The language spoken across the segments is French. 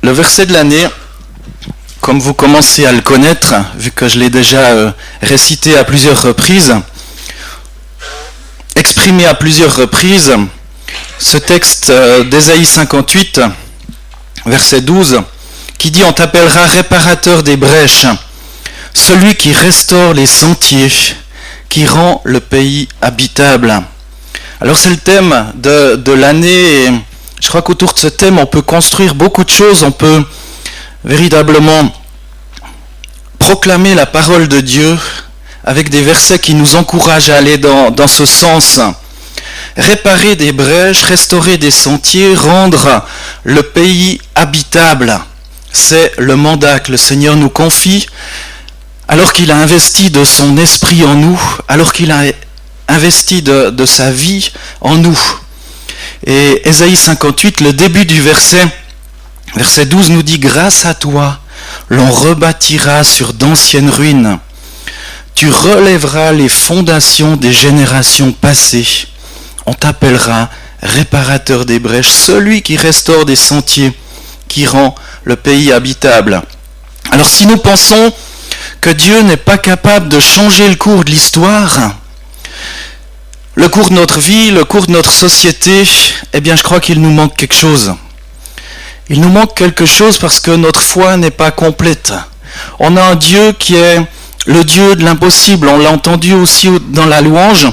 Le verset de l'année, comme vous commencez à le connaître, vu que je l'ai déjà récité à plusieurs reprises, exprimé à plusieurs reprises, ce texte d'Ésaïe 58, verset 12, qui dit « On t'appellera réparateur des brèches, celui qui restaure les sentiers, qui rend le pays habitable. » Alors c'est le thème de l'année, et je crois qu'autour de ce thème, on peut construire beaucoup de choses, on peut véritablement proclamer la parole de Dieu avec des versets qui nous encouragent à aller dans ce sens. Réparer des brèches, restaurer des sentiers, rendre le pays habitable. C'est le mandat que le Seigneur nous confie alors qu'il a investi de son esprit en nous, alors qu'il a investi de sa vie en nous. Et Ésaïe 58, le début du verset 12 nous dit « Grâce à toi, l'on rebâtira sur d'anciennes ruines. Tu relèveras les fondations des générations passées. On t'appellera réparateur des brèches, celui qui restaure des sentiers, qui rend le pays habitable. » Alors si nous pensons que Dieu n'est pas capable de changer le cours de l'histoire, le cours de notre vie, le cours de notre société, eh bien je crois qu'il nous manque quelque chose. Il nous manque quelque chose parce que notre foi n'est pas complète. On a un Dieu qui est le Dieu de l'impossible. On l'a entendu aussi dans la louange.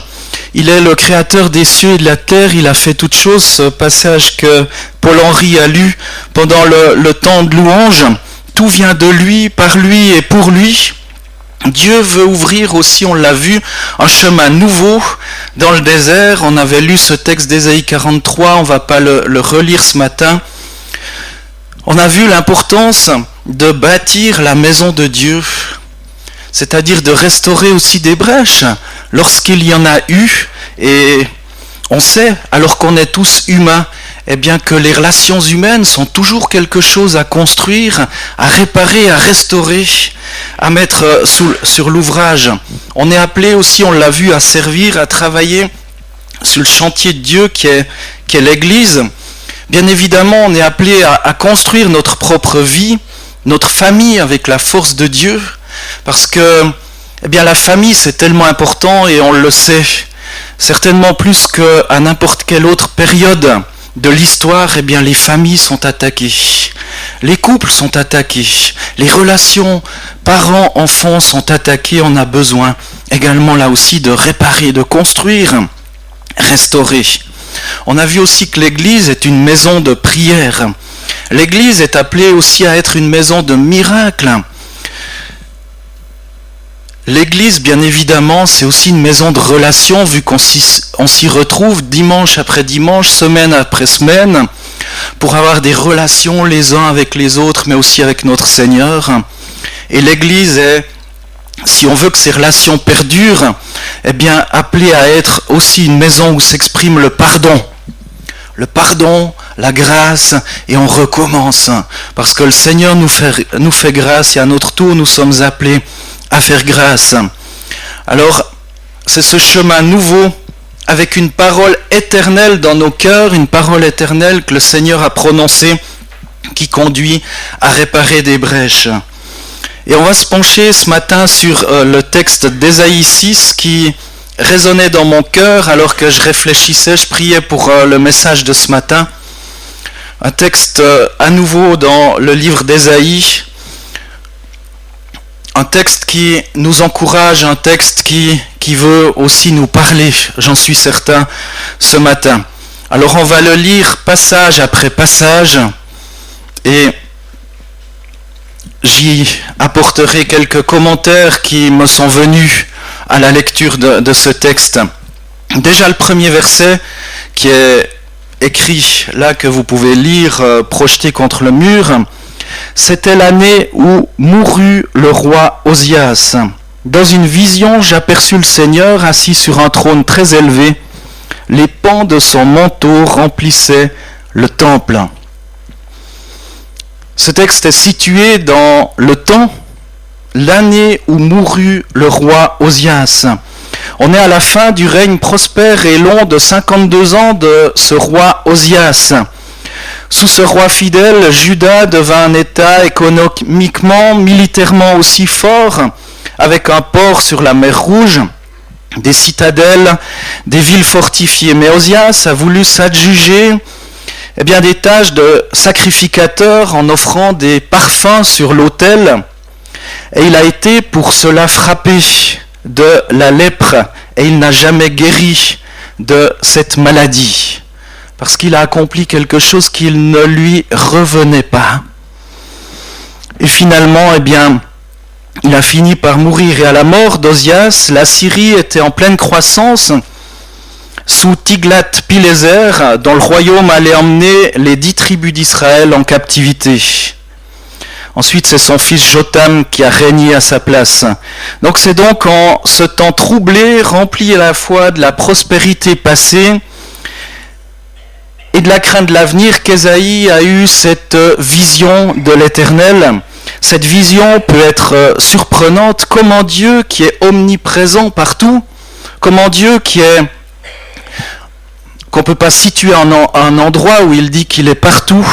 Il est le créateur des cieux et de la terre. Il a fait toutes choses. Ce passage que Paul-Henri a lu pendant le temps de louange. Tout vient de lui, par lui et pour lui. Dieu veut ouvrir aussi, on l'a vu, un chemin nouveau dans le désert. On avait lu ce texte d'Ésaïe 43, on ne va pas le relire ce matin. On a vu l'importance de bâtir la maison de Dieu, c'est-à-dire de restaurer aussi des brèches lorsqu'il y en a eu. Et on sait, alors qu'on est tous humains, eh bien que les relations humaines sont toujours quelque chose à construire, à réparer, à restaurer, à mettre sur l'ouvrage. On est appelé aussi, on l'a vu, à servir, à travailler sur le chantier de Dieu qui est l'Église. Bien évidemment, on est appelé à construire notre propre vie, notre famille avec la force de Dieu, parce que eh bien, la famille c'est tellement important et on le sait, certainement plus qu'à n'importe quelle autre période de l'histoire, eh bien, les familles sont attaquées, les couples sont attaqués, les relations parents-enfants sont attaquées. On a besoin également là aussi de réparer, de construire, restaurer. On a vu aussi que l'Église est une maison de prière. L'Église est appelée aussi à être une maison de miracles. L'Église, bien évidemment, c'est aussi une maison de relations, vu qu'on s'y retrouve dimanche après dimanche, semaine après semaine, pour avoir des relations les uns avec les autres, mais aussi avec notre Seigneur. Et l'Église est, si on veut que ces relations perdurent, eh bien, appelée à être aussi une maison où s'exprime le pardon. Le pardon, la grâce, et on recommence. Parce que le Seigneur nous fait grâce, et à notre tour, nous sommes appelés à faire grâce. Alors, c'est ce chemin nouveau, avec une parole éternelle dans nos cœurs, une parole éternelle que le Seigneur a prononcée, qui conduit à réparer des brèches. Et on va se pencher ce matin sur le texte d'Ésaïe 6 qui résonnait dans mon cœur alors que je réfléchissais, je priais pour le message de ce matin. Un texte à nouveau dans le livre d'Ésaïe, un texte qui nous encourage, un texte qui veut aussi nous parler, j'en suis certain, ce matin. Alors on va le lire passage après passage et j'y apporterai quelques commentaires qui me sont venus à la lecture de ce texte. Déjà le premier verset qui est écrit là, que vous pouvez lire, projeté contre le mur. C'était l'année où mourut le roi Osias. Dans une vision, j'aperçus le Seigneur assis sur un trône très élevé. Les pans de son manteau remplissaient le temple. Ce texte est situé dans le temps, l'année où mourut le roi Osias. On est à la fin du règne prospère et long de 52 ans de ce roi Osias. Sous ce roi fidèle, Juda devint un État économiquement, militairement aussi fort, avec un port sur la mer Rouge, des citadelles, des villes fortifiées. Mais Osias a voulu s'adjuger des tâches de sacrificateur en offrant des parfums sur l'autel. Et il a été pour cela frappé de la lèpre et il n'a jamais guéri de cette maladie. Parce qu'il a accompli quelque chose qui ne lui revenait pas. Et finalement, il a fini par mourir. Et à la mort d'Osias, la Syrie était en pleine croissance. Sous Tiglath-Pileser, dont le royaume allait emmener les 10 tribus d'Israël en captivité. Ensuite, c'est son fils Jotham qui a régné à sa place. Donc c'est donc en ce temps troublé, rempli à la fois de la prospérité passée et de la crainte de l'avenir, qu'Ésaïe a eu cette vision de l'Éternel. Cette vision peut être surprenante. Comment Dieu, qui est omniprésent partout, comment Dieu qu'on ne peut pas situer en un endroit où il dit qu'il est partout,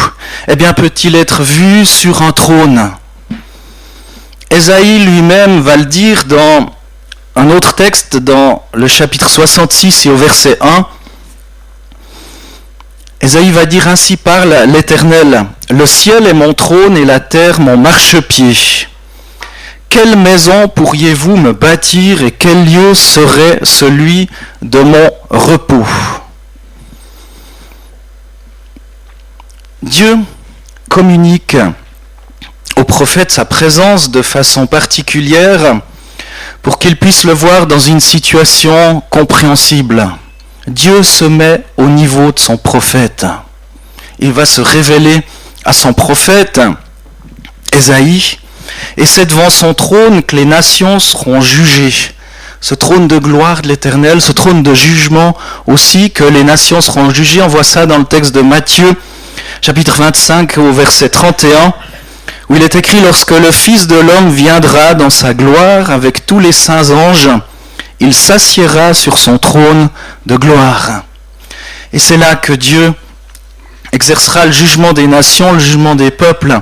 peut-il être vu sur un trône? Ésaïe lui-même va le dire dans un autre texte, dans le chapitre 66 et au verset 1. Ésaïe va dire: ainsi parle l'Éternel, le ciel est mon trône et la terre mon marchepied. Quelle maison pourriez-vous me bâtir et quel lieu serait celui de mon repos? Dieu communique au prophète sa présence de façon particulière pour qu'il puisse le voir dans une situation compréhensible. Dieu se met au niveau de son prophète. Il va se révéler à son prophète, Ésaïe, et c'est devant son trône que les nations seront jugées. Ce trône de gloire de l'Éternel, ce trône de jugement aussi, que les nations seront jugées. On voit ça dans le texte de Matthieu, chapitre 25 au verset 31, où il est écrit: lorsque le Fils de l'homme viendra dans sa gloire avec tous les saints anges, il s'assiera sur son trône de gloire. Et c'est là que Dieu exercera le jugement des nations, le jugement des peuples.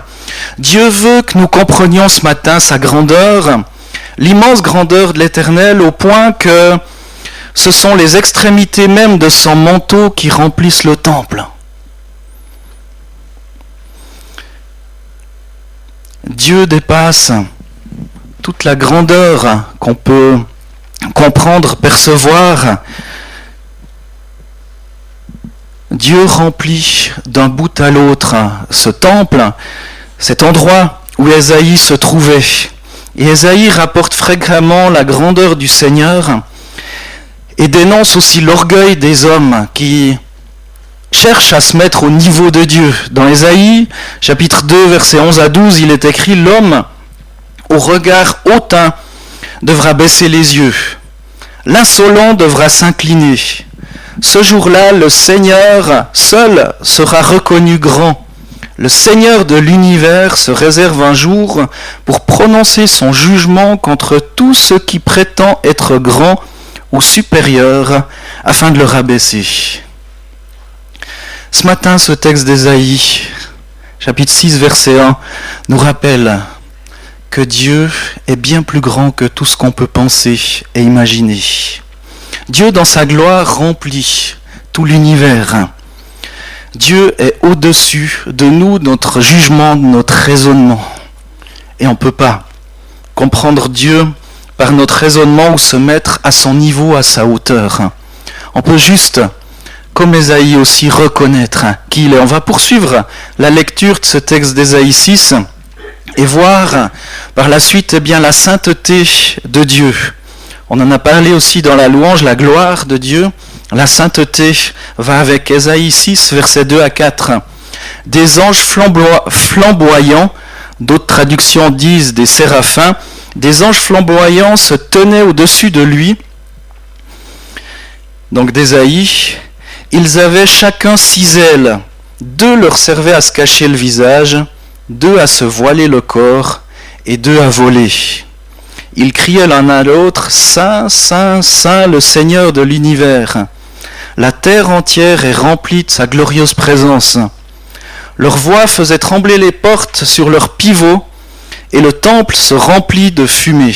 Dieu veut que nous comprenions ce matin sa grandeur, l'immense grandeur de l'Éternel, au point que ce sont les extrémités même de son manteau qui remplissent le temple. Dieu dépasse toute la grandeur qu'on peut comprendre, percevoir. Dieu remplit d'un bout à l'autre ce temple, cet endroit où Ésaïe se trouvait. Et Ésaïe rapporte fréquemment la grandeur du Seigneur et dénonce aussi l'orgueil des hommes qui cherchent à se mettre au niveau de Dieu. Dans Ésaïe, chapitre 2, versets 11 à 12, il est écrit: l'homme au regard hautain devra baisser les yeux. L'insolent devra s'incliner. Ce jour-là, le Seigneur seul sera reconnu grand. Le Seigneur de l'univers se réserve un jour pour prononcer son jugement contre tout ce qui prétend être grand ou supérieur, afin de le rabaisser. Ce matin, ce texte d'Ésaïe, chapitre 6, verset 1, nous rappelle que Dieu est bien plus grand que tout ce qu'on peut penser et imaginer. Dieu, dans sa gloire, remplit tout l'univers. Dieu est au-dessus de nous, de notre jugement, de notre raisonnement. Et on ne peut pas comprendre Dieu par notre raisonnement ou se mettre à son niveau, à sa hauteur. On peut juste, comme Ésaïe aussi, reconnaître qui il est. On va poursuivre la lecture de ce texte d'Ésaïe 6 et voir par la suite la sainteté de Dieu. On en a parlé aussi dans la louange, la gloire de Dieu. La sainteté va avec Ésaïe 6, versets 2 à 4. Des anges flamboyants, d'autres traductions disent des séraphins, des anges flamboyants se tenaient au-dessus de lui. Donc d'Ésaïe, ils avaient chacun 6 ailes. 2 leur servaient à se cacher le visage, 2 à se voiler le corps et 2 à voler. Ils criaient l'un à l'autre: Saint, Saint, Saint, le Seigneur de l'univers. La terre entière est remplie de sa glorieuse présence. Leur voix faisait trembler les portes sur leurs pivots, et le temple se remplit de fumée.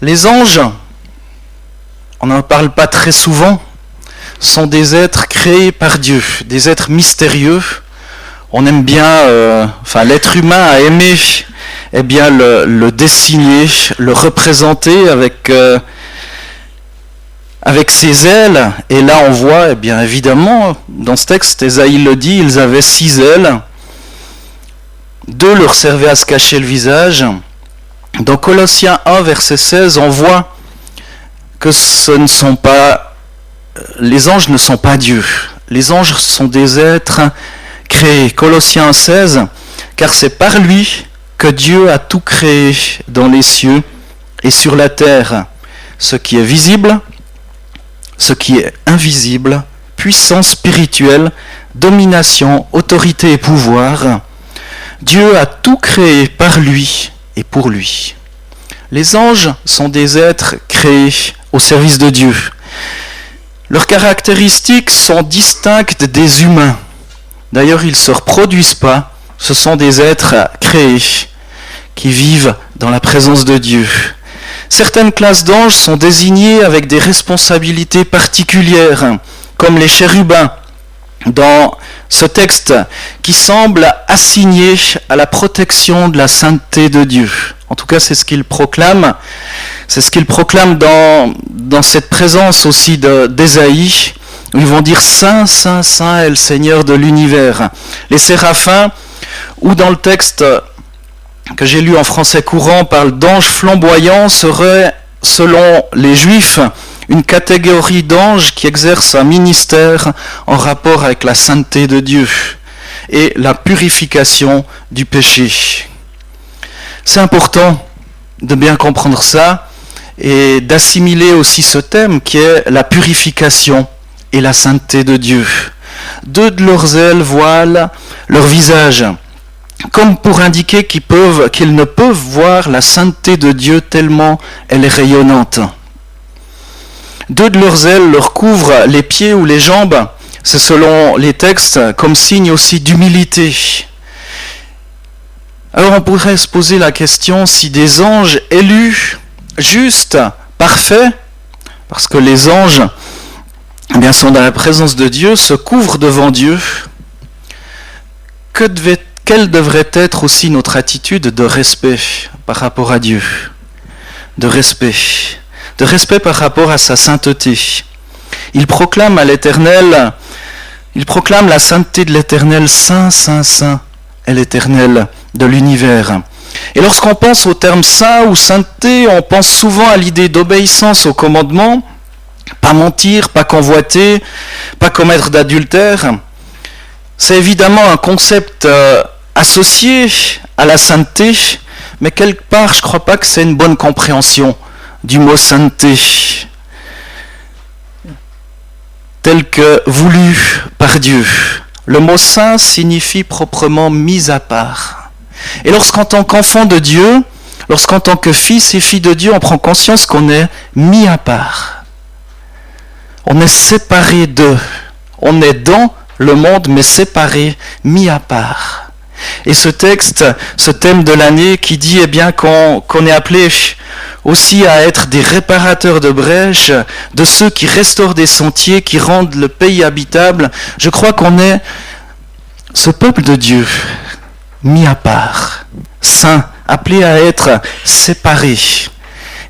Les anges, on n'en parle pas très souvent, sont des êtres créés par Dieu, des êtres mystérieux. On aime bien, l'être humain a aimé le dessiner, le représenter avec ses ailes. Et là on voit, évidemment, dans ce texte, Ésaïe le dit, ils avaient 6 ailes. 2 leur servaient à se cacher le visage. Dans Colossiens 1, verset 16, on voit que les anges ne sont pas Dieu. Les anges sont des êtres créés. Colossiens 16, car c'est par lui que Dieu a tout créé dans les cieux et sur la terre, ce qui est visible, ce qui est invisible, puissance spirituelle, domination, autorité et pouvoir. Dieu a tout créé par lui et pour lui. Les anges sont des êtres créés au service de Dieu. Leurs caractéristiques sont distinctes des humains. D'ailleurs, ils ne se reproduisent pas. Ce sont des êtres créés qui vivent dans la présence de Dieu. Certaines classes d'anges sont désignées avec des responsabilités particulières, comme les chérubins, dans ce texte qui semble assigné à la protection de la sainteté de Dieu. En tout cas, c'est ce qu'il proclame. C'est ce qu'il proclame dans cette présence aussi d'Ésaïe, où ils vont dire « Saint, Saint, Saint est le Seigneur de l'univers ». Les séraphins, ou dans le texte que j'ai lu en français courant, parle d'anges flamboyants, seraient, selon les Juifs, une catégorie d'anges qui exercent un ministère en rapport avec la sainteté de Dieu et la purification du péché. C'est important de bien comprendre ça et d'assimiler aussi ce thème qui est la purification et la sainteté de Dieu. 2 de leurs ailes voilent leur visage, comme pour indiquer qu'ils ne peuvent voir la sainteté de Dieu tellement elle est rayonnante. 2 de leurs ailes leur couvrent les pieds ou les jambes, c'est selon les textes comme signe aussi d'humilité. Alors on pourrait se poser la question si des anges élus, justes, parfaits, parce que les anges sont dans la présence de Dieu, se couvrent devant Dieu, quelle devrait être aussi notre attitude de respect par rapport à Dieu, de respect par rapport à sa sainteté. Il proclame la sainteté de l'Éternel, Saint, Saint, Saint est l'Éternel de l'univers. Et lorsqu'on pense au terme saint ou sainteté, on pense souvent à l'idée d'obéissance aux commandements, pas mentir, pas convoiter, pas commettre d'adultère. C'est évidemment un concept associé à la sainteté, mais quelque part, je ne crois pas que c'est une bonne compréhension du mot sainteté, tel que voulu par Dieu. Le mot saint signifie proprement mis à part. Et lorsqu'en tant qu'enfant de Dieu, lorsqu'en tant que fils et fille de Dieu, on prend conscience qu'on est mis à part. On est séparé d'eux. On est dans le monde, mais séparé, mis à part. Et ce texte, ce thème de l'année qui dit qu'on est appelé aussi à être des réparateurs de brèches, de ceux qui restaurent des sentiers, qui rendent le pays habitable, je crois qu'on est ce peuple de Dieu, mis à part, saint, appelé à être séparé.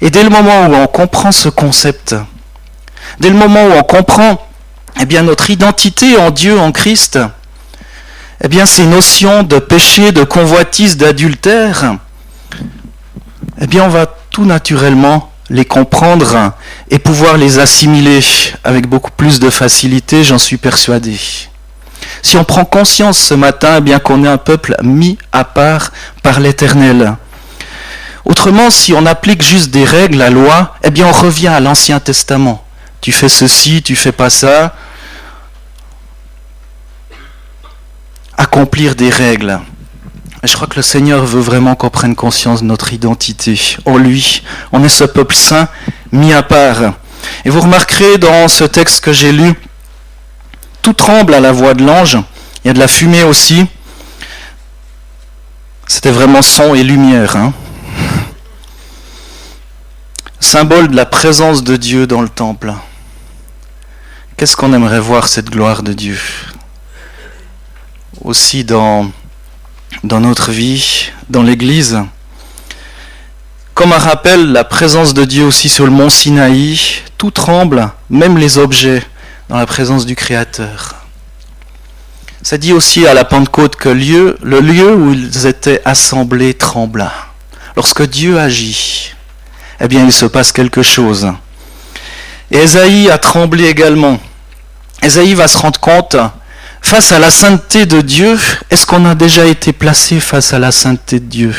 Et dès le moment où on comprend ce concept, dès le moment où on comprend notre identité en Dieu, en Christ, ces notions de péché, de convoitise, d'adultère, on va tout naturellement les comprendre et pouvoir les assimiler avec beaucoup plus de facilité, j'en suis persuadé. Si on prend conscience ce matin qu'on est un peuple mis à part par l'Éternel. Autrement, si on applique juste des règles, la loi, on revient à l'Ancien Testament. Tu fais ceci, tu fais pas ça. Accomplir des règles. Et je crois que le Seigneur veut vraiment qu'on prenne conscience de notre identité en lui. On est ce peuple saint mis à part. Et vous remarquerez dans ce texte que j'ai lu, tout tremble à la voix de l'ange. Il y a de la fumée aussi. C'était vraiment son et lumière. Symbole de la présence de Dieu dans le temple. Qu'est-ce qu'on aimerait voir cette gloire de Dieu? Aussi dans notre vie, dans l'Église. Comme un rappel, la présence de Dieu aussi sur le mont Sinaï, tout tremble, même les objets, dans la présence du Créateur. Ça dit aussi à la Pentecôte que le lieu où ils étaient assemblés trembla. Lorsque Dieu agit, eh bien il se passe quelque chose. Et Ésaïe a tremblé également. Ésaïe va se rendre compte, face à la sainteté de Dieu, est-ce qu'on a déjà été placé face à la sainteté de Dieu?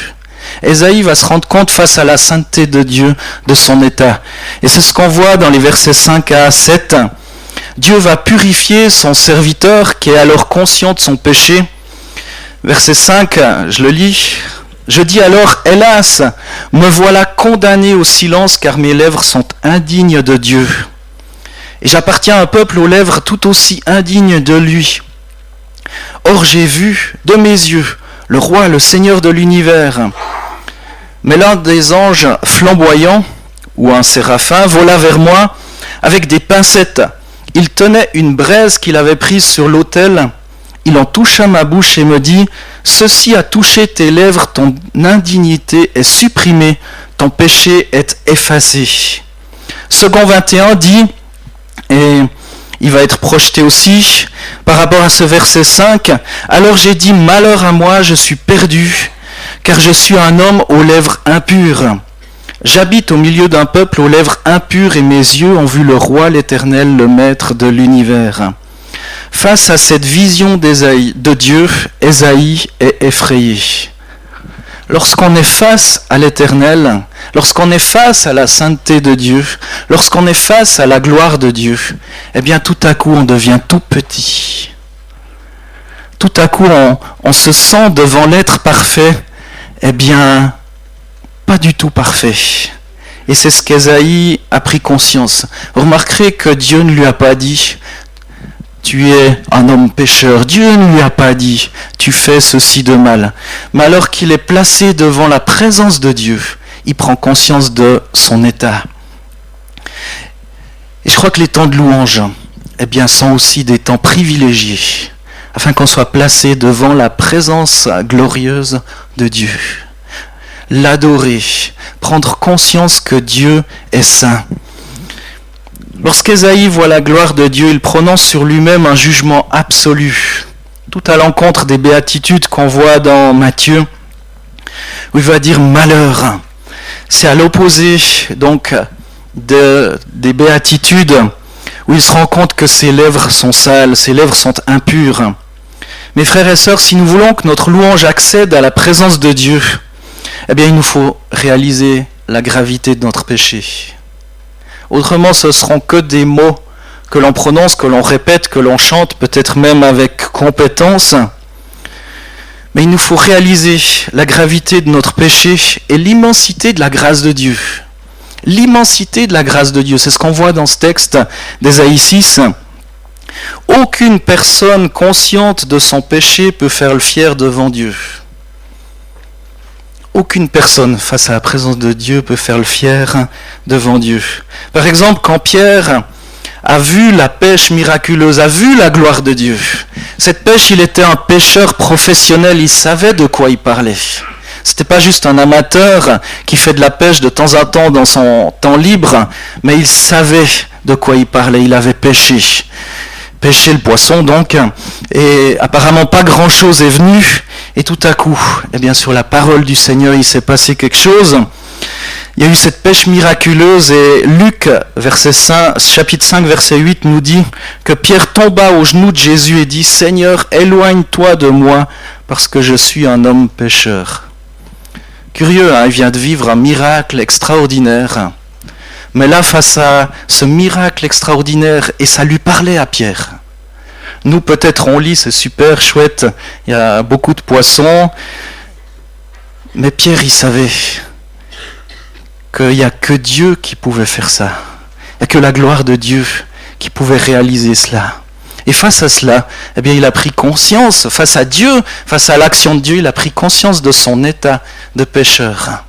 Ésaïe va se rendre compte face à la sainteté de Dieu, de son état. Et c'est ce qu'on voit dans les versets 5 à 7. Dieu va purifier son serviteur qui est alors conscient de son péché. Verset 5, je le lis. Je dis alors, hélas, me voilà condamné au silence car mes lèvres sont indignes de Dieu. Et j'appartiens à un peuple aux lèvres tout aussi indignes de lui. Or j'ai vu de mes yeux le roi, le Seigneur de l'univers. Mais l'un des anges flamboyants, ou un séraphin, vola vers moi avec des pincettes. Il tenait une braise qu'il avait prise sur l'autel. Il en toucha ma bouche et me dit, « Ceci a touché tes lèvres, ton indignité est supprimée, ton péché est effacé. » Second 21 dit, et il va être projeté aussi par rapport à ce verset 5, « Alors j'ai dit, malheur à moi, je suis perdu, car je suis un homme aux lèvres impures. J'habite au milieu d'un peuple aux lèvres impures et mes yeux ont vu le roi, l'Éternel, le Maître de l'univers. » Face à cette vision de Dieu, Ésaïe est effrayé. Lorsqu'on est face à l'Éternel, lorsqu'on est face à la sainteté de Dieu, lorsqu'on est face à la gloire de Dieu, eh bien tout à coup on devient tout petit. Tout à coup on se sent devant l'être parfait, eh bien pas du tout parfait. Et c'est ce qu'Ésaïe a pris conscience. Vous remarquerez que Dieu ne lui a pas dit « Tu es un homme pécheur ». Dieu ne lui a pas dit « Tu fais ceci de mal ». Mais alors qu'il est placé devant la présence de Dieu, il prend conscience de son état. Et je crois que les temps de louange, eh bien, sont aussi des temps privilégiés, afin qu'on soit placé devant la présence glorieuse de Dieu. L'adorer, prendre conscience que Dieu est saint. Lorsqu'Ésaïe voit la gloire de Dieu, il prononce sur lui-même un jugement absolu, tout à l'encontre des béatitudes qu'on voit dans Matthieu, où il va dire malheur. C'est à l'opposé donc des béatitudes, où il se rend compte que ses lèvres sont sales, ses lèvres sont impures. Mes frères et sœurs, si nous voulons que notre louange accède à la présence de Dieu, eh bien il nous faut réaliser la gravité de notre péché. Autrement, ce seront que des mots que l'on prononce, que l'on répète, que l'on chante, peut-être même avec compétence. Mais il nous faut réaliser la gravité de notre péché et l'immensité de la grâce de Dieu. L'immensité de la grâce de Dieu, c'est ce qu'on voit dans ce texte d'Ésaïe 6. Aucune personne consciente de son péché peut faire le fier devant Dieu. Aucune personne face à la présence de Dieu peut faire le fier devant Dieu. Par exemple, quand Pierre a vu la pêche miraculeuse, a vu la gloire de Dieu, cette pêche, il était un pêcheur professionnel, il savait de quoi il parlait. C'était pas juste un amateur qui fait de la pêche de temps en temps dans son temps libre, mais il savait de quoi il parlait, il avait pêché le poisson donc, et apparemment pas grand chose est venu, et tout à coup, eh bien sur la parole du Seigneur, il s'est passé quelque chose. Il y a eu cette pêche miraculeuse, et Luc, chapitre 5, verset 8, nous dit que Pierre tomba aux genoux de Jésus et dit « Seigneur, éloigne-toi de moi, parce que je suis un homme pécheur. » Curieux, hein, il vient de vivre un miracle extraordinaire. Mais là, face à ce miracle extraordinaire, et ça lui parlait à Pierre. Nous, peut-être, on lit, c'est super, chouette, il y a beaucoup de poissons. Mais Pierre, il savait qu'il n'y a que Dieu qui pouvait faire ça. Il n'y a que la gloire de Dieu qui pouvait réaliser cela. Et face à cela, eh bien, il a pris conscience, face à Dieu, face à l'action de Dieu, il a pris conscience de son état de pécheur.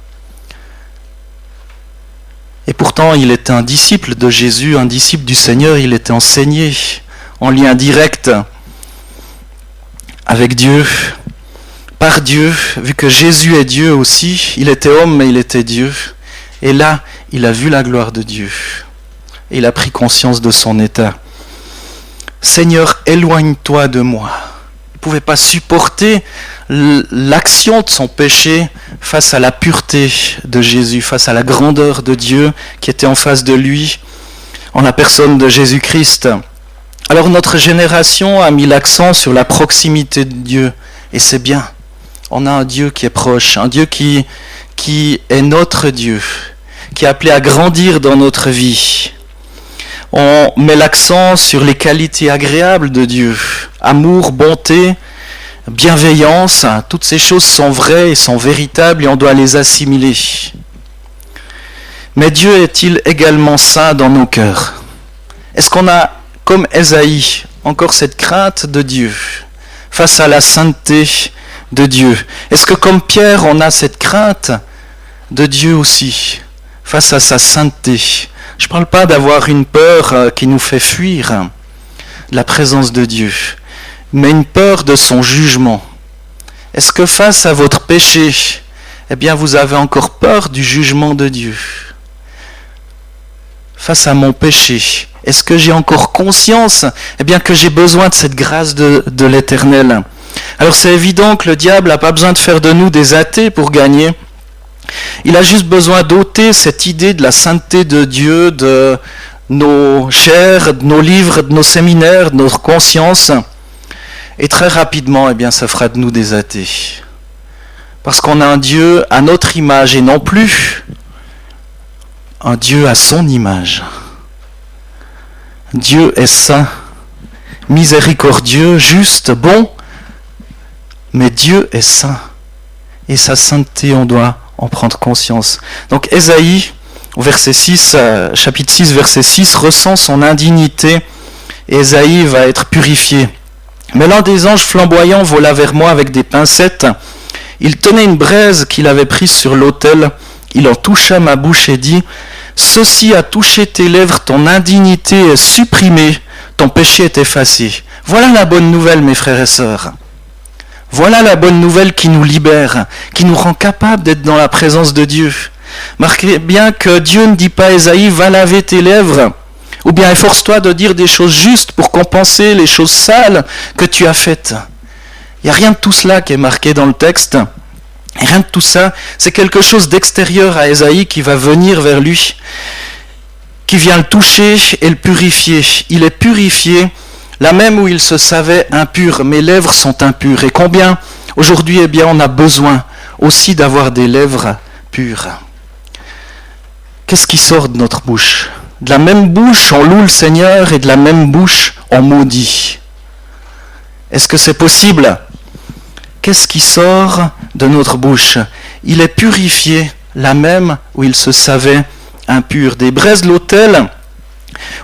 Et pourtant, il était un disciple de Jésus, un disciple du Seigneur, il était enseigné en lien direct avec Dieu, par Dieu, vu que Jésus est Dieu aussi, il était homme mais il était Dieu. Et là, il a vu la gloire de Dieu. Et il a pris conscience de son état. Seigneur, éloigne-toi de moi. Il ne pouvait pas supporter l'action de son péché face à la pureté de Jésus, face à la grandeur de Dieu qui était en face de lui, en la personne de Jésus-Christ. Alors notre génération a mis l'accent sur la proximité de Dieu, et c'est bien. On a un Dieu qui est proche, un Dieu qui est notre Dieu, qui est appelé à grandir dans notre vie. On met l'accent sur les qualités agréables de Dieu, amour, bonté, bienveillance, toutes ces choses sont vraies et sont véritables et on doit les assimiler. Mais Dieu est-il également saint dans nos cœurs? Est-ce qu'on a, comme Ésaïe, encore cette crainte de Dieu face à la sainteté de Dieu? Est-ce que comme Pierre, on a cette crainte de Dieu aussi face à sa sainteté? Je ne parle pas d'avoir une peur qui nous fait fuir la présence de Dieu, mais une peur de son jugement. Est-ce que face à votre péché, eh bien vous avez encore peur du jugement de Dieu? Face à mon péché, est-ce que j'ai encore conscience eh bien, que j'ai besoin de cette grâce de l'Éternel? Alors c'est évident que le diable n'a pas besoin de faire de nous des athées pour gagner. Il a juste besoin d'ôter cette idée de la sainteté de Dieu, de nos chairs, de nos livres, de nos séminaires, de notre conscience. Et très rapidement, eh bien, ça fera de nous des athées. Parce qu'on a un Dieu à notre image et non plus un Dieu à son image. Dieu est saint, miséricordieux, juste, bon, mais Dieu est saint. Et sa sainteté, on doit en prendre conscience. Donc Ésaïe, verset 6, chapitre 6, verset 6, ressent son indignité et Ésaïe va être purifié. Mais l'un des anges flamboyants vola vers moi avec des pincettes. Il tenait une braise qu'il avait prise sur l'autel. Il en toucha ma bouche et dit « Ceci a touché tes lèvres, ton indignité est supprimée, ton péché est effacé. » Voilà la bonne nouvelle, mes frères et sœurs. Voilà la bonne nouvelle qui nous libère, qui nous rend capables d'être dans la présence de Dieu. Marquez bien que Dieu ne dit pas à Ésaïe « Va laver tes lèvres » ou bien « Efforce-toi de dire des choses justes pour compenser les choses sales que tu as faites. » Il n'y a rien de tout cela qui est marqué dans le texte. Et rien de tout ça, c'est quelque chose d'extérieur à Ésaïe qui va venir vers lui, qui vient le toucher et le purifier. Il est purifié là même où il se savait impur. Mes lèvres sont impures. Et combien aujourd'hui, eh bien, on a besoin aussi d'avoir des lèvres pures. Qu'est-ce qui sort de notre bouche? De la même bouche, on loue le Seigneur et de la même bouche, on maudit. Est-ce que c'est possible? Qu'est-ce qui sort de notre bouche? Il est purifié là même où il se savait impur. Des braises de l'autel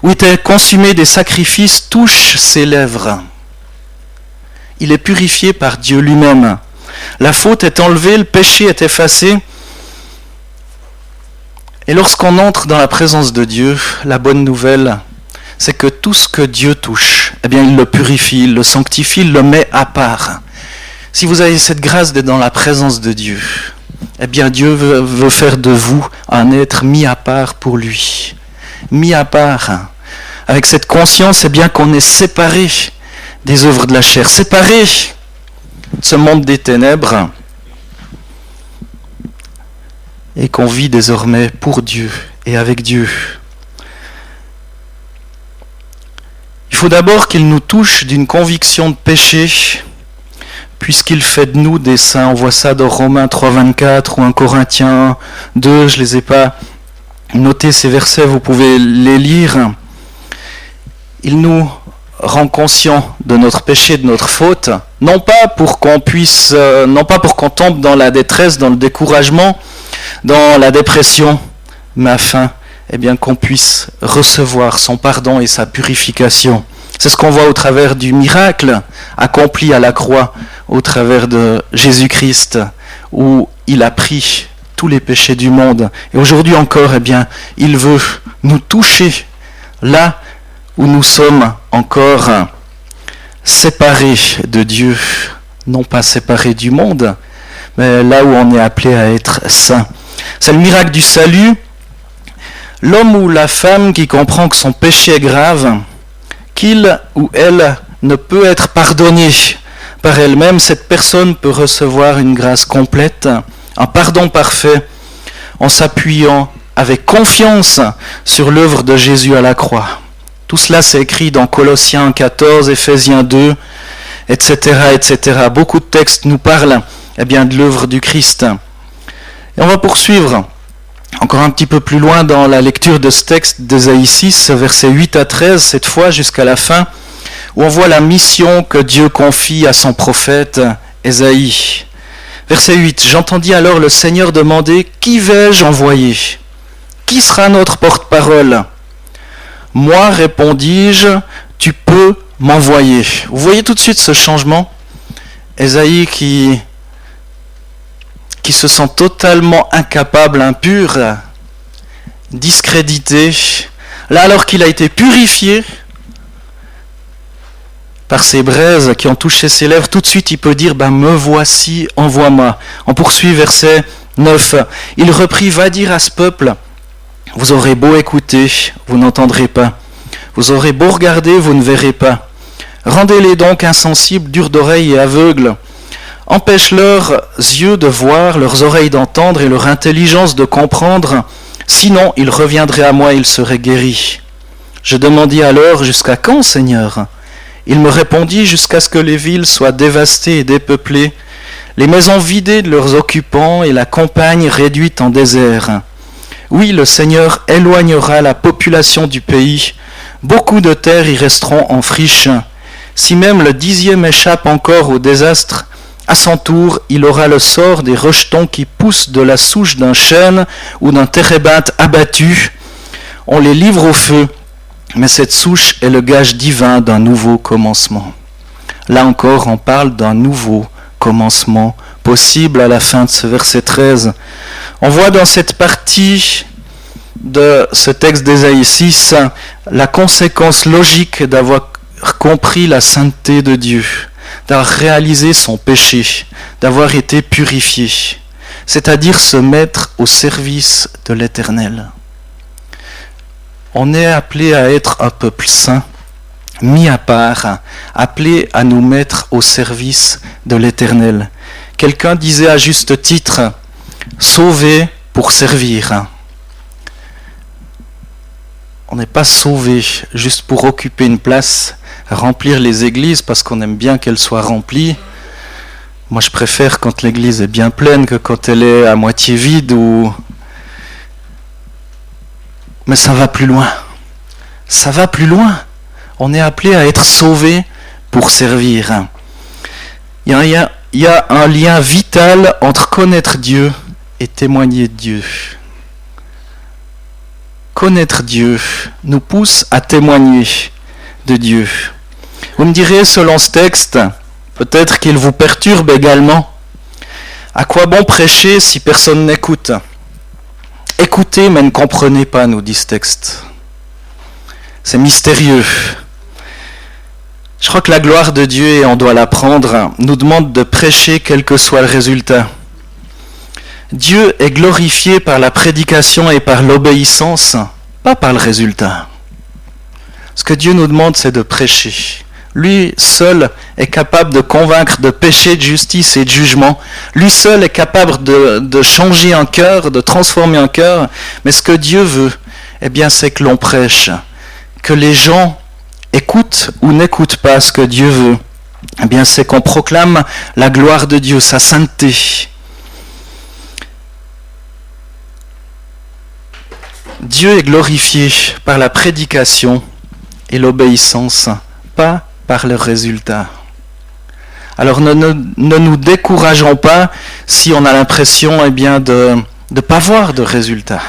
où étaient consumés des sacrifices touchent ses lèvres. Il est purifié par Dieu lui-même. La faute est enlevée, le péché est effacé. Et lorsqu'on entre dans la présence de Dieu, la bonne nouvelle, c'est que tout ce que Dieu touche, eh bien, il le purifie, il le sanctifie, il le met à part. Si vous avez cette grâce d'être dans la présence de Dieu, eh bien, Dieu veut faire de vous un être mis à part pour lui. Mis à part. Avec cette conscience, eh bien, qu'on est séparé des œuvres de la chair, séparé de ce monde des ténèbres, et qu'on vit désormais pour Dieu et avec Dieu. Il faut d'abord qu'il nous touche d'une conviction de péché, puisqu'il fait de nous des saints. On voit ça dans Romains 3,24 ou 1 Corinthiens 2, je ne les ai pas notés ces versets, vous pouvez les lire. Il nous rend conscients de notre péché, de notre faute, non pas pour qu'on tombe dans la détresse, dans le découragement, dans la dépression, mais afin eh bien, qu'on puisse recevoir son pardon et sa purification. C'est ce qu'on voit au travers du miracle accompli à la croix, au travers de Jésus-Christ, où il a pris tous les péchés du monde. Et aujourd'hui encore, eh bien, il veut nous toucher là où nous sommes encore séparés de Dieu, non pas séparés du monde, mais là où on est appelé à être saint. C'est le miracle du salut. L'homme ou la femme qui comprend que son péché est grave, qu'il ou elle ne peut être pardonné par elle-même, cette personne peut recevoir une grâce complète, un pardon parfait, en s'appuyant avec confiance sur l'œuvre de Jésus à la croix. Tout cela, c'est écrit dans Colossiens 14, Éphésiens 2, etc., etc. Beaucoup de textes nous parlent de l'œuvre du Christ. Et on va poursuivre encore un petit peu plus loin dans la lecture de ce texte d'Ésaïe 6, versets 8 à 13, cette fois jusqu'à la fin, où on voit la mission que Dieu confie à son prophète Ésaïe. Verset 8, « J'entendis alors le Seigneur demander, « Qui vais-je envoyer ? Qui sera notre porte-parole ? Moi, répondis-je, tu peux m'envoyer. » Vous voyez tout de suite ce changement ? Ésaïe qui se sent totalement incapable, impur, discrédité. Là, alors qu'il a été purifié par ces braises qui ont touché ses lèvres, tout de suite il peut dire, me voici, envoie-moi. On poursuit verset 9. Il reprit, va dire à ce peuple, vous aurez beau écouter, vous n'entendrez pas. Vous aurez beau regarder, vous ne verrez pas. Rendez-les donc insensibles, durs d'oreilles et aveugles. Empêche leurs yeux de voir, leurs oreilles d'entendre et leur intelligence de comprendre. Sinon, ils reviendraient à moi et ils seraient guéris. Je demandis alors, jusqu'à quand, Seigneur ? Il me répondit, jusqu'à ce que les villes soient dévastées et dépeuplées, les maisons vidées de leurs occupants et la campagne réduite en désert. Oui, le Seigneur éloignera la population du pays. Beaucoup de terres y resteront en friche. Si même le 10e échappe encore au désastre, à son tour, il aura le sort des rejetons qui poussent de la souche d'un chêne ou d'un térébinthe abattu. On les livre au feu, mais cette souche est le gage divin d'un nouveau commencement. Là encore, on parle d'un nouveau commencement possible à la fin de ce verset 13. On voit dans cette partie de ce texte d'Ésaïe 6 la conséquence logique d'avoir compris la sainteté de Dieu, d'avoir réalisé son péché, d'avoir été purifié, c'est-à-dire se mettre au service de l'Éternel. On est appelé à être un peuple saint, mis à part, appelé à nous mettre au service de l'Éternel. Quelqu'un disait à juste titre, sauvé pour servir. On n'est pas sauvé juste pour occuper une place, remplir les églises parce qu'on aime bien qu'elles soient remplies. Moi je préfère quand l'église est bien pleine que quand elle est à moitié vide Mais ça va plus loin. Ça va plus loin. On est appelé à être sauvé pour servir. Il y a un lien vital entre connaître Dieu et témoigner de Dieu. Connaître Dieu nous pousse à témoigner de Dieu. Vous me direz, selon ce texte, peut-être qu'il vous perturbe également. À quoi bon prêcher si personne n'écoute ? Écoutez, mais ne comprenez pas, nous dit ce texte. C'est mystérieux. Je crois que la gloire de Dieu, et on doit l'apprendre, nous demande de prêcher quel que soit le résultat. Dieu est glorifié par la prédication et par l'obéissance, pas par le résultat. Ce que Dieu nous demande, c'est de prêcher. Lui seul est capable de convaincre de péché, de justice et de jugement. Lui seul est capable de changer un cœur, de transformer un cœur. Mais ce que Dieu veut, c'est que l'on prêche. Que les gens écoutent ou n'écoutent pas ce que Dieu veut. C'est qu'on proclame la gloire de Dieu, sa sainteté. Dieu est glorifié par la prédication et l'obéissance, pas par le résultat. Alors ne nous décourageons pas si on a l'impression de ne pas voir de résultat.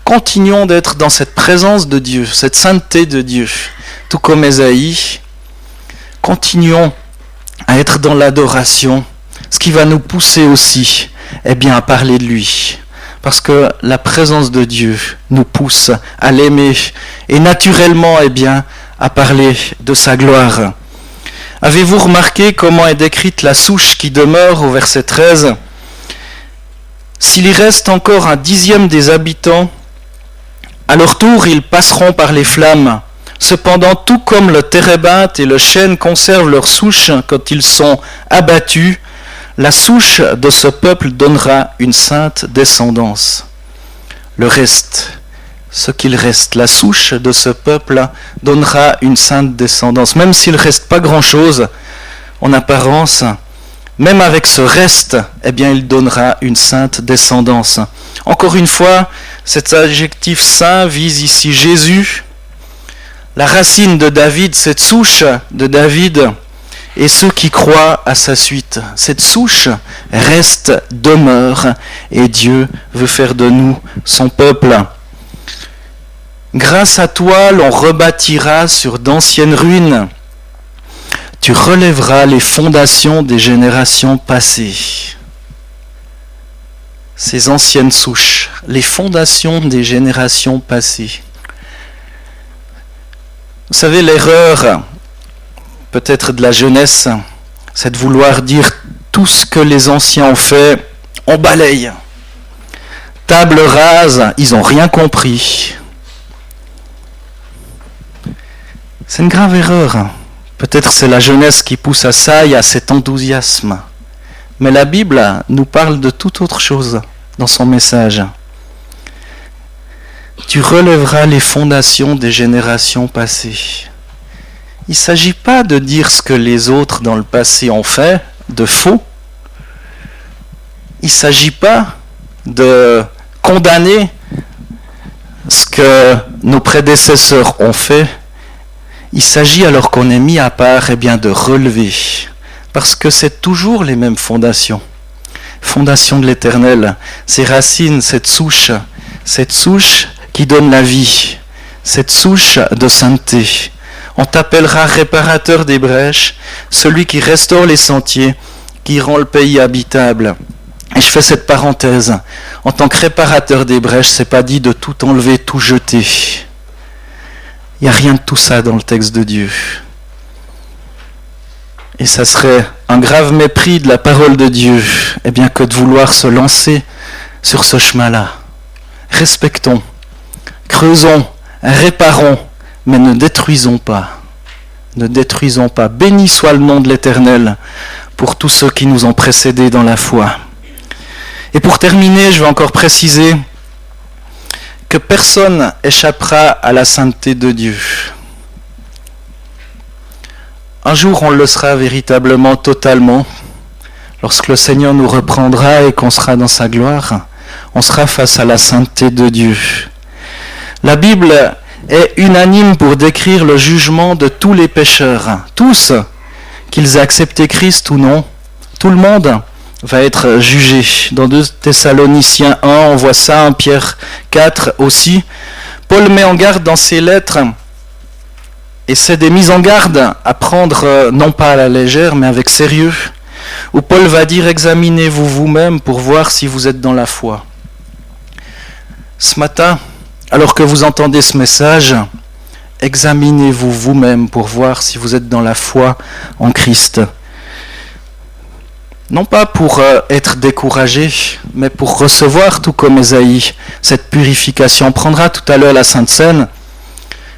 Continuons d'être dans cette présence de Dieu, cette sainteté de Dieu. tout comme Ésaïe, continuons à être dans l'adoration, ce qui va nous pousser aussi, à parler de lui. Parce que la présence de Dieu nous pousse à l'aimer et naturellement, à parler de sa gloire. Avez-vous remarqué comment est décrite la souche qui demeure au verset 13 ? S'il y reste encore 1/10 des habitants, à leur tour ils passeront par les flammes. Cependant, tout comme le térébinthe et le chêne conservent leur souche quand ils sont abattus, la souche de ce peuple donnera une sainte descendance. Le reste, ce qu'il reste, la souche de ce peuple donnera une sainte descendance. Même s'il ne reste pas grand-chose en apparence, même avec ce reste, il donnera une sainte descendance. Encore une fois, cet adjectif saint vise ici Jésus, la racine de David, cette souche de David, et ceux qui croient à sa suite. Cette souche reste, demeure, et Dieu veut faire de nous son peuple. Grâce à toi, l'on rebâtira sur d'anciennes ruines. Tu relèveras les fondations des générations passées. Ces anciennes souches, les fondations des générations passées. Vous savez, l'erreur, peut-être de la jeunesse, c'est de vouloir dire tout ce que les anciens ont fait, on balaye. Table rase, ils n'ont rien compris. C'est une grave erreur. Peut-être c'est la jeunesse qui pousse à ça et à cet enthousiasme. Mais la Bible nous parle de toute autre chose dans son message. Tu relèveras les fondations des générations passées. Il ne s'agit pas de dire ce que les autres dans le passé ont fait, de faux. Il ne s'agit pas de condamner ce que nos prédécesseurs ont fait. Il s'agit alors qu'on est mis à part de relever. Parce que c'est toujours les mêmes fondations. Fondation de l'Éternel, ces racines, cette souche qui donne la vie, cette souche de sainteté. On t'appellera réparateur des brèches, celui qui restaure les sentiers, qui rend le pays habitable. Et je fais cette parenthèse. En tant que réparateur des brèches, c'est pas dit de tout enlever, tout jeter. Il n'y a rien de tout ça dans le texte de Dieu. Et ça serait un grave mépris de la parole de Dieu, que de vouloir se lancer sur ce chemin-là. Respectons, creusons, réparons, mais ne détruisons pas. Ne détruisons pas. Béni soit le nom de l'Éternel pour tous ceux qui nous ont précédés dans la foi. Et pour terminer, je vais encore préciser que personne échappera à la sainteté de Dieu. Un jour, on le sera véritablement, totalement. Lorsque le Seigneur nous reprendra et qu'on sera dans sa gloire, on sera face à la sainteté de Dieu. La Bible est unanime pour décrire le jugement de tous les pécheurs. Tous, qu'ils aient accepté Christ ou non, tout le monde va être jugé. Dans 2 Thessaloniciens 1, on voit ça, 1 Pierre 4 aussi. Paul met en garde dans ses lettres, et c'est des mises en garde à prendre non pas à la légère, mais avec sérieux, où Paul va dire « Examinez-vous vous-même pour voir si vous êtes dans la foi ». Ce matin, alors que vous entendez ce message, examinez-vous vous-même pour voir si vous êtes dans la foi en Christ. Non pas pour être découragé, mais pour recevoir, tout comme Ésaïe, cette purification. On prendra tout à l'heure la Sainte Seine.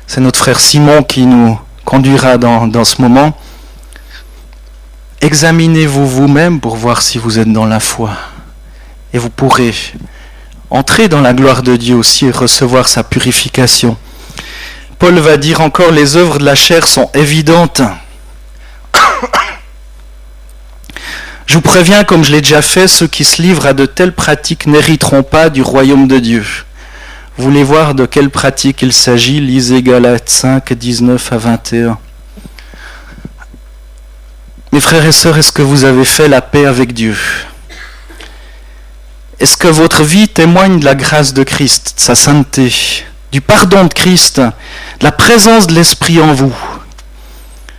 C'est notre frère Simon qui nous conduira dans ce moment. Examinez-vous vous-même pour voir si vous êtes dans la foi. Et vous pourrez entrer dans la gloire de Dieu aussi et recevoir sa purification. Paul va dire encore, les œuvres de la chair sont évidentes. Je vous préviens, comme je l'ai déjà fait, ceux qui se livrent à de telles pratiques n'hériteront pas du royaume de Dieu. Vous voulez voir de quelles pratiques il s'agit? Lisez Galates 5, 19 à 21. Mes frères et sœurs, est-ce que vous avez fait la paix avec Dieu? Est-ce que votre vie témoigne de la grâce de Christ, de sa sainteté? du pardon de Christ, de la présence de l'Esprit en vous.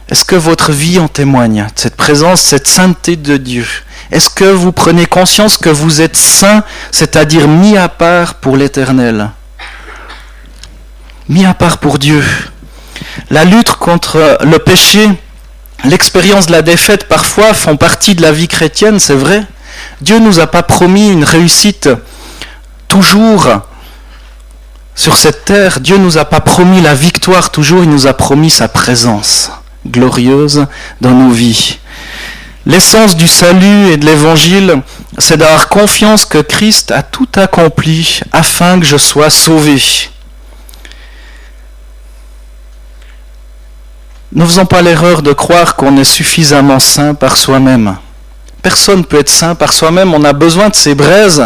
Est-ce que votre vie en témoigne, de cette présence, cette sainteté de Dieu? Est-ce que vous prenez conscience que vous êtes saints, c'est-à-dire mis à part pour l'Éternel? Mis à part pour Dieu. La lutte contre le péché, l'expérience de la défaite parfois font partie de la vie chrétienne, c'est vrai. Dieu ne nous a pas promis une réussite toujours sur cette terre. Dieu ne nous a pas promis la victoire toujours, il nous a promis sa présence glorieuse dans nos vies. L'essence du salut et de l'évangile, c'est d'avoir confiance que Christ a tout accompli afin que je sois sauvé. Ne faisons pas l'erreur de croire qu'on est suffisamment saint par soi-même. Personne ne peut être saint par soi-même, on a besoin de ces braises.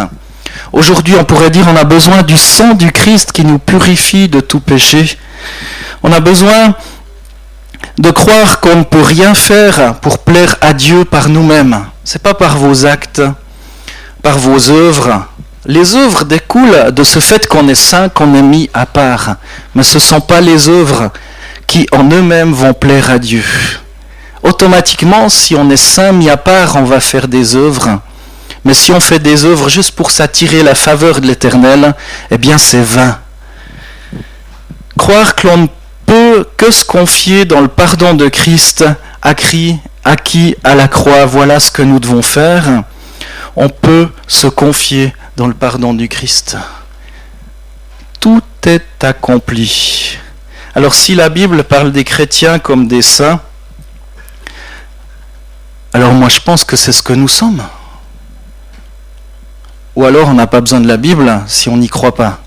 Aujourd'hui, on pourrait dire on a besoin du sang du Christ qui nous purifie de tout péché. On a besoin de croire qu'on ne peut rien faire pour plaire à Dieu par nous-mêmes. Ce n'est pas par vos actes, par vos œuvres. Les œuvres découlent de ce fait qu'on est saint, qu'on est mis à part. Mais ce ne sont pas les œuvres qui en eux-mêmes vont plaire à Dieu. Automatiquement, si on est saint, mis à part, on va faire des œuvres. Mais si on fait des œuvres juste pour s'attirer la faveur de l'Éternel, eh bien c'est vain. Croire que l'on ne peut que se confier dans le pardon de Christ, acquis à la croix, voilà ce que nous devons faire. On peut se confier dans le pardon du Christ. Tout est accompli. Alors si la Bible parle des chrétiens comme des saints, alors moi je pense que c'est ce que nous sommes. Ou alors on n'a pas besoin de la Bible si on n'y croit pas.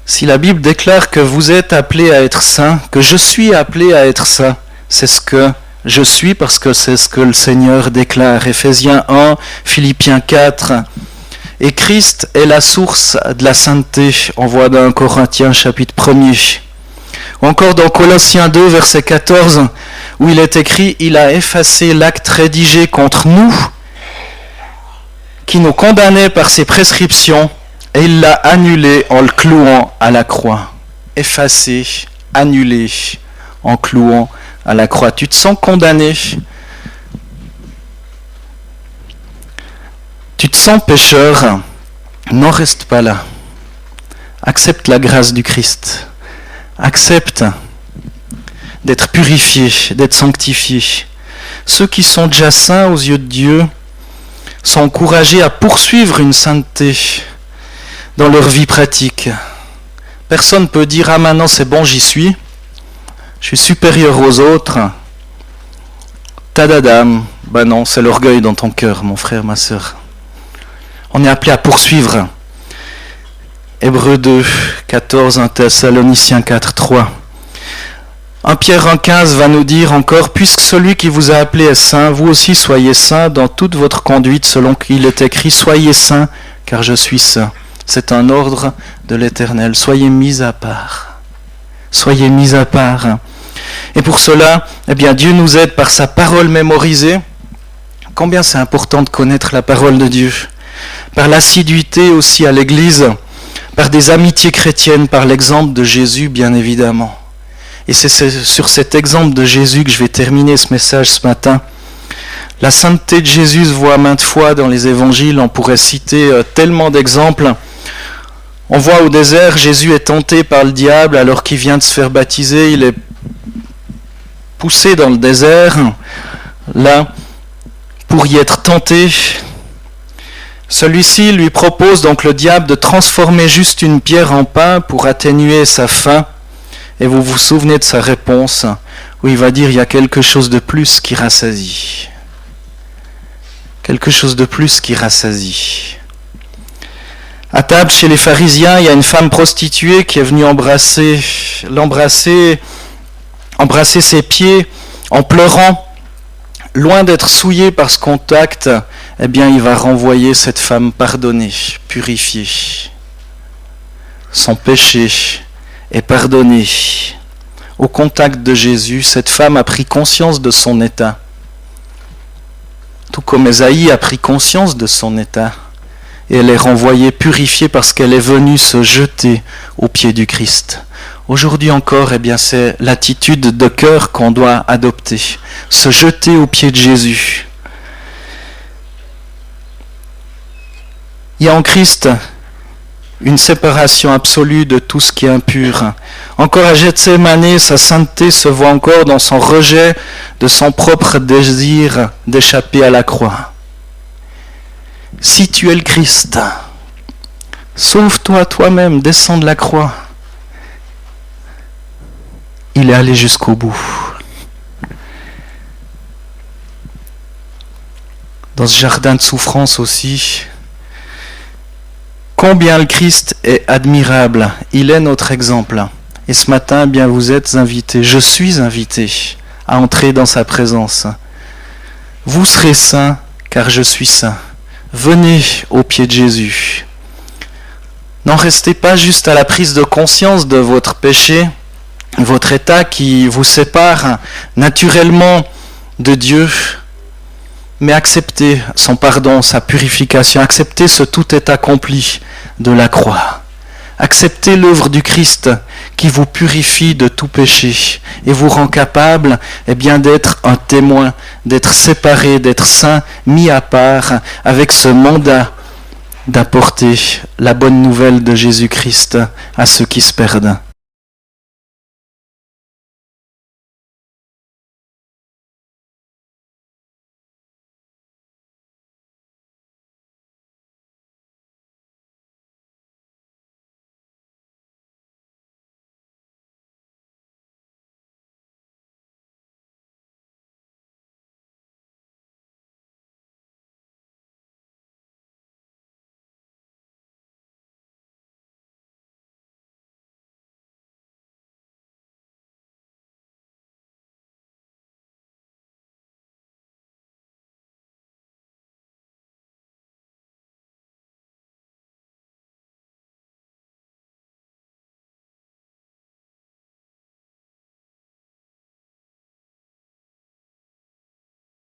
Si la Bible déclare que vous êtes appelés à être saints, que je suis appelé à être saint, c'est ce que je suis parce que c'est ce que le Seigneur déclare. Éphésiens 1, Philippiens 4. Et Christ est la source de la sainteté, on voit dans Corinthiens chapitre 1er. Ou encore dans Colossiens 2, verset 14, où il est écrit « Il a effacé l'acte rédigé contre nous, qui nous condamnait par ses prescriptions, et il l'a annulé en le clouant à la croix. » Effacé, annulé, en clouant à la croix. Tu te sens condamné? Tu te sens pécheur? N'en reste pas là. Accepte la grâce du Christ. Accepte d'être purifié, d'être sanctifié. Ceux qui sont déjà saints aux yeux de Dieu sont encouragés à poursuivre une sainteté dans leur vie pratique. Personne ne peut dire « Ah maintenant c'est bon, j'y suis. Je suis supérieur aux autres. » Tadadam. Ben non, c'est l'orgueil dans ton cœur, mon frère, ma sœur. On est appelé à poursuivre. Hébreux 2, 14, 1 Thessaloniciens 4, 3. 1 Pierre 1,15 va nous dire encore « Puisque celui qui vous a appelé est saint, vous aussi soyez saints dans toute votre conduite, selon qu'il est écrit « Soyez saints, car je suis saint ». C'est un ordre de l'Éternel. Soyez mis à part. Soyez mis à part. Et pour cela, eh bien, Dieu nous aide par sa parole mémorisée. Combien c'est important de connaître la parole de Dieu. Par l'assiduité aussi à l'Église, par des amitiés chrétiennes, par l'exemple de Jésus, bien évidemment. Et c'est sur cet exemple de Jésus que je vais terminer ce message ce matin. La sainteté de Jésus se voit maintes fois dans les évangiles, on pourrait citer tellement d'exemples. On voit au désert, Jésus est tenté par le diable alors qu'il vient de se faire baptiser, il est poussé dans le désert, là, pour y être tenté. Celui-ci lui propose donc le diable de transformer juste une pierre en pain pour atténuer sa faim. Et vous vous souvenez de sa réponse, où il va dire il y a quelque chose de plus qui rassasie. Quelque chose de plus qui rassasie. À table chez les pharisiens, il y a une femme prostituée qui est venue embrasser ses pieds en pleurant. Loin d'être souillé par ce contact, eh bien il va renvoyer cette femme pardonnée, purifiée. Son péché est pardonné. Au contact de Jésus, cette femme a pris conscience de son état. Tout comme Ésaïe a pris conscience de son état. et elle est renvoyée purifiée parce qu'elle est venue se jeter aux pieds du Christ. Aujourd'hui encore, eh bien, c'est l'attitude de cœur qu'on doit adopter, se jeter aux pieds de Jésus. Il y a en Christ une séparation absolue de tout ce qui est impur. Encore à Gethsémani, sa sainteté se voit encore dans son rejet de son propre désir d'échapper à la croix. Si tu es le Christ, sauve-toi toi-même, descends de la croix. Il est allé jusqu'au bout. Dans ce jardin de souffrance aussi, combien le Christ est admirable, il est notre exemple. Et ce matin, eh bien, vous êtes invités, je suis invité à entrer dans sa présence. Vous serez saints, car je suis saint. Venez au pied de Jésus. N'en restez pas juste à la prise de conscience de votre péché, votre état qui vous sépare naturellement de Dieu, mais acceptez son pardon, sa purification, acceptez ce tout est accompli de la croix. Acceptez l'œuvre du Christ qui vous purifie de tout péché et vous rend capable d'être un témoin, d'être séparé, d'être saint, mis à part avec ce mandat d'apporter la bonne nouvelle de Jésus-Christ à ceux qui se perdent.